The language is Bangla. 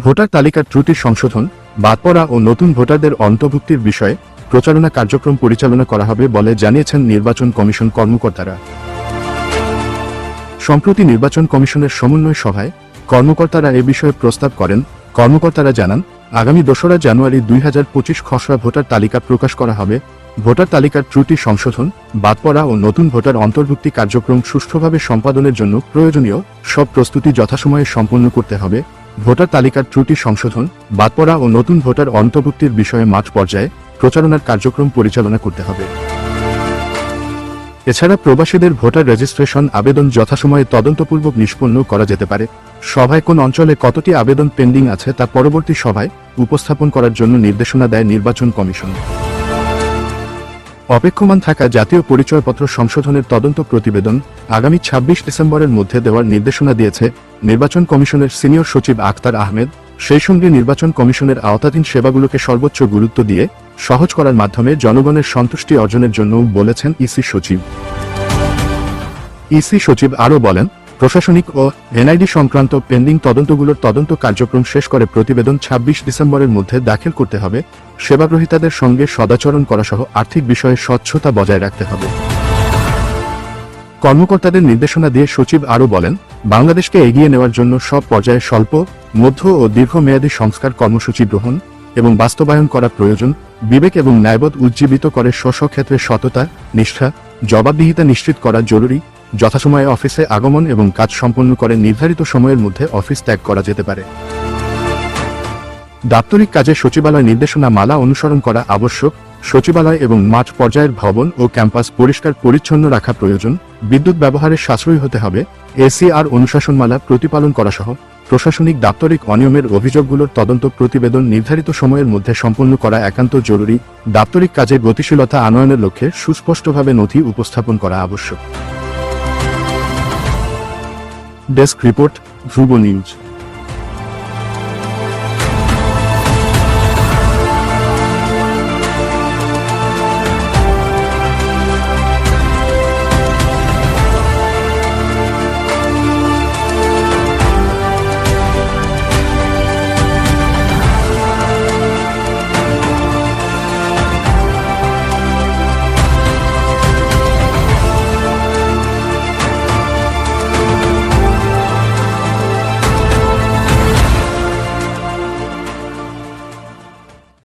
ভোটার তালিকার ত্রুটি সংশোধন, বাদ পড়া ও নতুন ভোটারদের অন্তর্ভুক্তির বিষয়ে প্রচারণা কার্যক্রম পরিচালনা করা হবে বলে জানিয়েছেন নির্বাচন কমিশন কর্মকর্তারা। সম্প্রতি নির্বাচন কমিশনের সমন্বয় সভায় কর্মকর্তারা এ বিষয়ে প্রস্তাব করেন। কর্মকর্তারা জানান, আগামী ২রা জানুয়ারি ২০২৫ খসড়া ভোটার তালিকা প্রকাশ করা হবে। ভোটার তালিকার ত্রুটি সংশোধন, বাদ পড়া ও নতুন ভোটার অন্তর্ভুক্তি কার্যক্রম সুষ্ঠুভাবে সম্পাদনের জন্য প্রয়োজনীয় সব প্রস্তুতি যথাসময়ে সম্পন্ন করতে হবে। ভোটার তালিকার ত্রুটি সংশোধন, বাদ পড়া ও নতুন ভোটার অন্তর্ভুক্তির বিষয়ে মাঠ পর্যায়ে প্রচারণার কার্যক্রম পরিচালনা করতে হবে। এছাড়া প্রবাসীদের ভোটার রেজিস্ট্রেশন আবেদন যথাসময়ে তদন্তপূর্বক নিষ্পন্ন করা যেতে পারে। সভায় কোন অঞ্চলে কতটি আবেদন পেন্ডিং আছে তা পরবর্তী সভায় উপস্থাপন করার জন্য নির্দেশনা দেয় নির্বাচন কমিশন। অপেক্ষমান থাকা জাতীয় পরিচয়পত্র সংশোধনের তদন্ত প্রতিবেদন আগামী ২৬ ডিসেম্বরের মধ্যে দেওয়ার নির্দেশনা দিয়েছে নির্বাচন কমিশনের সিনিয়র সচিব আখতার আহমেদ। সেই সঙ্গে নির্বাচন কমিশনের আওতাধীন সেবাগুলোকে সর্বোচ্চ গুরুত্ব দিয়ে সহজ করার মাধ্যমে জনগণের সন্তুষ্টি অর্জনের জন্য বলেছেন ইসি সচিব। ইসি সচিব আরও বলেন, প্রশাসনিক ও এনআইডি সংক্রান্ত পেন্ডিং তদন্তগুলোর তদন্ত কার্যক্রম শেষ করে প্রতিবেদন ২৬ ডিসেম্বরের মধ্যে দাখিল করতে হবে। সেবাগ্রহীতাদের সঙ্গে সদাচরণ করা সহ আর্থিক বিষয়ে স্বচ্ছতা বজায় রাখতে হবে। কর্মকর্তাদের নির্দেশনা দিয়ে সচিব আরও বলেন, বাংলাদেশকে এগিয়ে নেওয়ার জন্য সব পর্যায়ে স্বল্প, মধ্য ও দীর্ঘমেয়াদী সংস্কার কর্মসূচি গ্রহণ এবং বাস্তবায়ন করা প্রয়োজন। বিবেক এবং ন্যায়বোধ উজ্জীবিত করে স্ব ক্ষেত্রে সততা, নিষ্ঠা, জবাবদিহিতা নিশ্চিত করা জরুরি। যথাসময়ে অফিসে আগমন এবং কাজ সম্পন্ন করে নির্ধারিত সময়ের মধ্যে অফিস ত্যাগ করা যেতে পারে। দাপ্তরিক কাজে সচিবালয় নির্দেশনা মালা অনুসরণ করা আবশ্যক। সচিবালয় এবং মাঠ পর্যায়ের ভবন ও ক্যাম্পাস পরিষ্কার পরিচ্ছন্ন রাখা প্রয়োজন। বিদ্যুৎ ব্যবহারে সাশ্রয়ী হতে হবে। এসিআর অনুশাসনমালা প্রতিপালন করা সহ প্রশাসনিক দাপ্তরিক অনিয়মের অভিযোগগুলোর তদন্ত প্রতিবেদন নির্ধারিত সময়ের মধ্যে সম্পন্ন করা একান্ত জরুরি। দাপ্তরিক কাজে গতিশীলতা আনয়নের লক্ষ্যে সুস্পষ্টভাবে নথি উপস্থাপন করা আবশ্যক। ডেস্ক রিপোর্ট, ধ্রুব নিউজ।